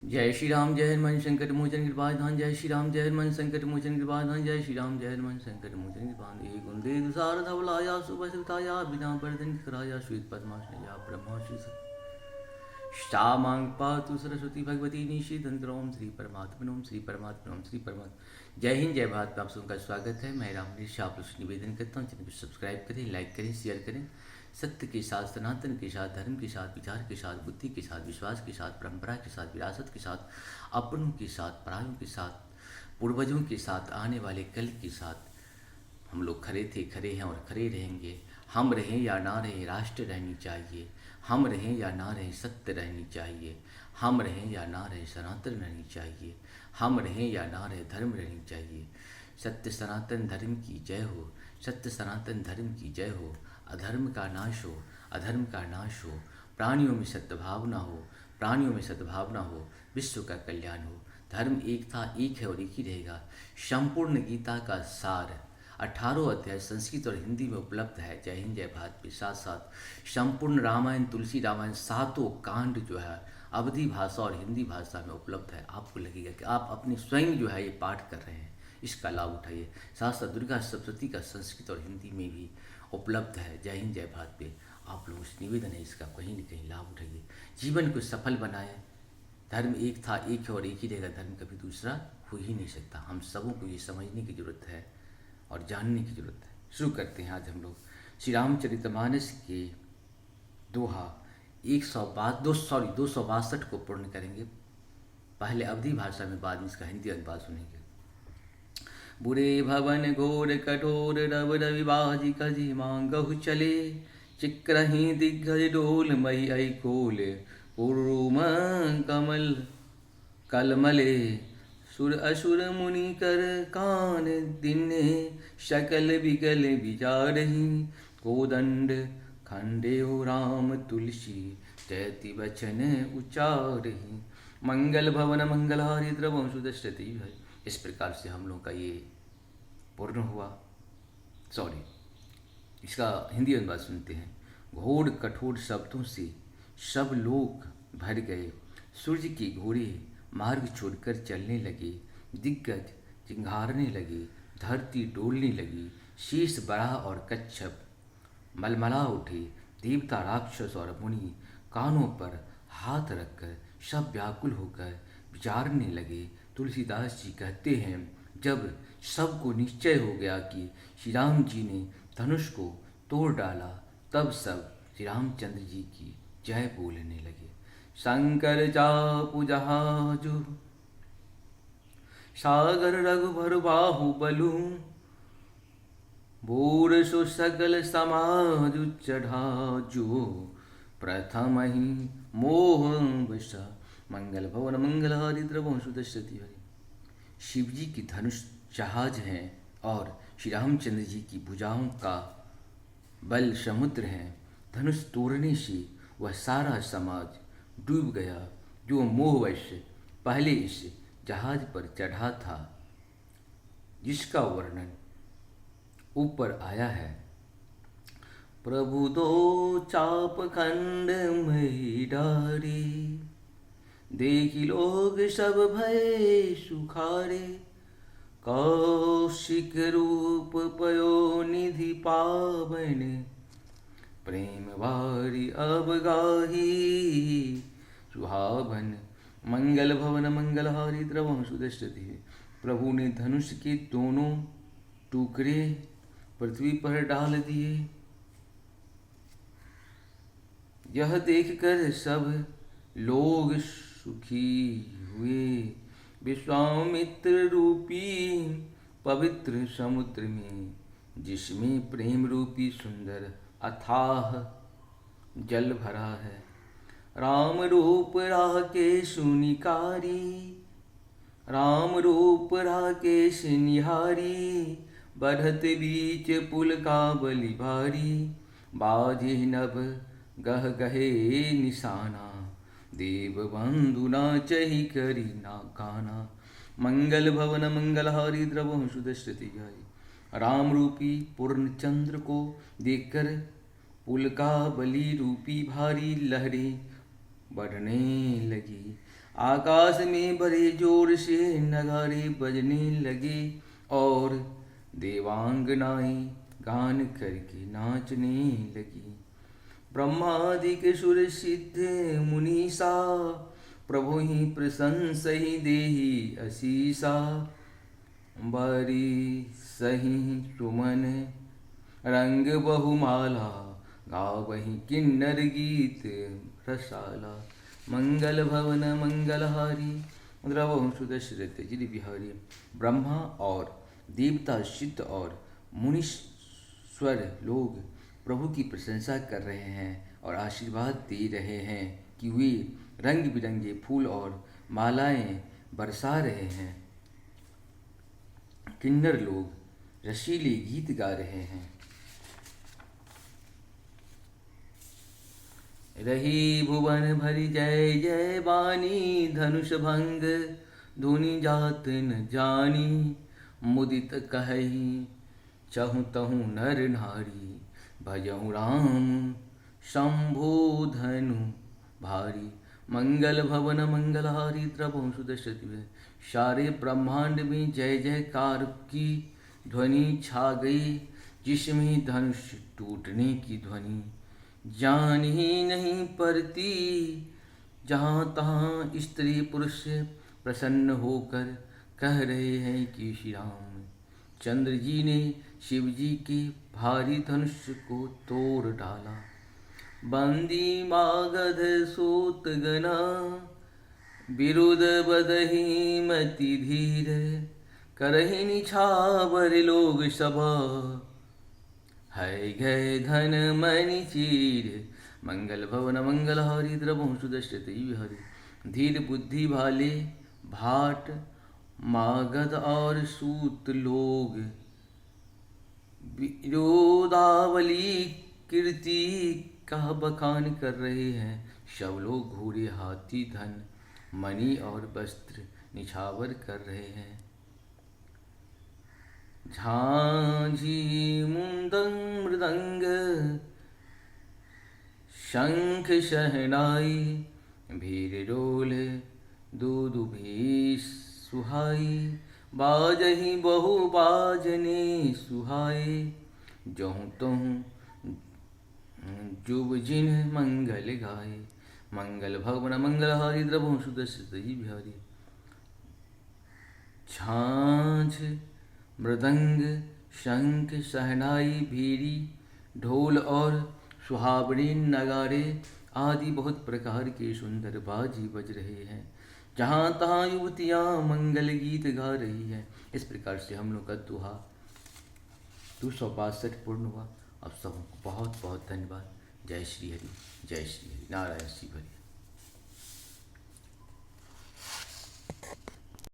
जय श्री राम जय हनुमान शंकर मोचन कृपाधान। जय श्री राम जय हनुमान शंकर मोचन कृपाधान। जय श्री राम जय हनुमान शंकर मोचन कृपाधान। एक गुंदे दुसार धवलाया सुभसिताया बिना बर्धन कराया श्वेत पद्माशया ब्रह्मर्षि श्यामांग पातु सरस्वती भगवती निशितंत्र। ओम श्री परमात्मा ओम श्री परमात्मा ओम श्री परमात्मा। जय हिंद जय भारत। आप सबका स्वागत है। मैं रामकृष्ण आप लोग निवेदन करता हूँ, चैनल को सब्सक्राइब करें, लाइक करें, शेयर करें। सत्य के साथ, सनातन के साथ, धर्म के साथ, विचार के साथ, बुद्धि के साथ, विश्वास के साथ, परंपरा के साथ, विरासत के साथ, अपनों के साथ, परायों के साथ, पूर्वजों के साथ, आने वाले कल के साथ हम लोग खड़े थे, खड़े हैं और खड़े रहेंगे। हम रहें या ना रहें, राष्ट्र रहनी चाहिए। हम रहें या ना रहें, सत्य रहनी चाहिए। हम रहें या ना रहें, सनातन रहनी चाहिए। हम रहें या ना रहें, धर्म रहनी चाहिए। सत्य सनातन धर्म की जय हो। सत्य सनातन धर्म की जय हो। अधर्म का नाश हो, अधर्म का नाश हो। प्राणियों में सद्भावना हो, प्राणियों में सद्भावना हो। विश्व का कल्याण हो। धर्म एक था, एक है और एक ही रहेगा। संपूर्ण गीता का सार 18 अध्याय संस्कृत और हिंदी में उपलब्ध है। जय हिंद जय भारत के साथ साथ संपूर्ण रामायण, तुलसी रामायण, सातों कांड जो है अवधी भाषा और हिंदी भाषा में उपलब्ध है। आपको लगेगा कि आप अपने स्वयं जो है ये पाठ कर रहे हैं, इसका लाभ उठाइए। साथ साथ दुर्गा सप्तशती का संस्कृत और हिंदी में भी उपलब्ध है। जय हिंद जय भारत पे आप लोगों से निवेदन है, इसका कहीं न कहीं लाभ उठाइए, जीवन को सफल बनाए। धर्म एक था, एक है और एक ही रहेगा। धर्म कभी दूसरा हो ही नहीं सकता। हम सबों को ये समझने की जरूरत है और जानने की जरूरत है। शुरू करते हैं। आज हम लोग श्री रामचरितमानस के दोहा 262 को पूर्ण करेंगे। पहले अवधी भाषा में, बाद में इसका हिंदी अनुवाद सुनेंगे। बुरे भवन घोर कठोर रव रविबाजी कजी मांगहु चले। चिक्रही दिग्गज डोल मई आई कोल उर्म कमल कलमले। सुर असुर मुनि कर कान दिने सकल बिगल विचारही। कोदंड खंडेओ राम तुलसी जयति वचन उचारही। मंगल भवन मंगलहारी द्रवं सुदशरथि भय। इस प्रकार से हम लोग का ये पूर्ण हुआ। इसका हिंदी अनुवाद सुनते हैं। घोर कठोर शब्दों से सब लोग भर गए। सूर्य के घोड़े मार्ग छोड़कर चलने लगे। दिग्गज चिंघारने लगे, धरती डोलने लगी। शीश बढ़ा और कच्छप मलमला उठे। देवता, राक्षस और मुनि कानों पर हाथ रखकर सब व्याकुल होकर विचारने लगे। तुलसीदास जी कहते हैं, जब सबको निश्चय हो गया कि श्री राम जी ने धनुष को तोड़ डाला, तब सब श्री रामचंद्र जी की जय बोलने लगे। शंकर चापु जहाजु सागर रघुबर बाहु बलु। बोर सो सकल समाज चढ़ाजो। प्रथम ही मोह बसा मंगल भवन मंगलहारी द्रवं सुदशरथि हरि। शिव जी की धनुष जहाज हैं और श्री रामचंद्र जी की भुजाओं का बल समुद्र है। धनुष तोड़ने से वह सारा समाज डूब गया जो मोहवश पहले इस जहाज पर चढ़ा था, जिसका वर्णन ऊपर आया है। प्रभु दो चाप खंड मई डारे। देखी लोग सब भय सुखारे। कौशिक रूप पयो निधि पावन। प्रेम वारी अब गाही सुहावन। मंगल भवन मंगलहारी द्रवं सुदशरथि। प्रभु ने धनुष के दोनों टुकड़े पृथ्वी पर डाल दिए। यह देखकर सब लोग सुखी हुए। विश्वामित्र रूपी पवित्र समुद्र में, जिसमें प्रेम रूपी सुंदर अथाह जल भरा है। राम रूप राकेश निकारी। राम रूप राकेश निहारी। बढ़त बीच पुल का बलि भारी। बाजे नभ गह गहे निशाना। देव बंधु नाचहि करी ना काना। मंगल भवन मंगलहारी द्रवं सुदशरथि हरि। राम रूपी पूर्ण चंद्र को देखकर पुल का बलि रूपी भारी लहरें बढ़ने लगी। आकाश में बड़े जोर से नगाड़े बजने लगे और देवांगनाएं गान करके नाचने लगी। ब्रह्मादिक सुर सिद्ध मुनीसा प्रभु ही प्रशंस ही देहि असीसा। बरी सही सुमन रंग बहुमाला गावहि किन्नर गीत रसाला। मंगल भवन मंगलहारी द्रवहु सुदशरथ जिद बिहारी। ब्रह्मा और देवता सिद्ध और मुनीश्वर लोग प्रभु की प्रशंसा कर रहे हैं और आशीर्वाद दे रहे हैं कि वे रंग बिरंगे फूल और मालाएं बरसा रहे हैं। किन्नर लोग रसीले गीत गा रहे हैं। रही भुवन भरी जय जय बानी धनुष भंग धुनि जात न जानी। मुदित कहहि चहु तहु नर नारी भजहु राम शंभो धनु भारी। मंगल भवन मंगलहारी द्रवहु सुदशरथ। सारे ब्रह्मांड में जय जयकार की ध्वनि छा गई जिसमें धनुष टूटने की ध्वनि जान ही नहीं पड़ती। जहाँ तहाँ स्त्री पुरुष प्रसन्न होकर कह रहे हैं कि श्री राम। चंद्र जी ने शिव जी के भारी धनुष को तोड़ डाला। बंदी मागध सूत गना विरुद बदही मति धीर। करहि निछावर लोग सभा है गए धन मणि चीर। मंगल भवन मंगलहारी द्रवहु सुदशरथ बिहारी। धीर बुद्धि भाले भाट मागध और सूत लोग विरोधावली कीर्ति का बखान कर रहे हैं। सब लोग घोड़े हाथी धन मणि और वस्त्र निछावर कर रहे हैं। झांझी मुंदंग मृदंग शंख शहनाई भीर डोल दुदुभी सुहाई। बाजहि बहु बाजने सुहाए जहु तहु जुब जिन मंगल गाए। मंगल भवन मंगलहारी द्रवहु सुदशरथ बिहारी। झांझ मृदंग शंख शहनाई भीरी ढोल और सुहावनी नगाड़े आदि बहुत प्रकार के सुंदर बाजी बज रहे हैं। जहाँ तहाँ युवतियाँ मंगल गीत गा रही हैं। इस प्रकार से हम लोग का दोहा 262 पूर्ण हुआ। अब सबको बहुत बहुत धन्यवाद। जय श्री हरि, जय श्री हरि, नारायण शिव हरि।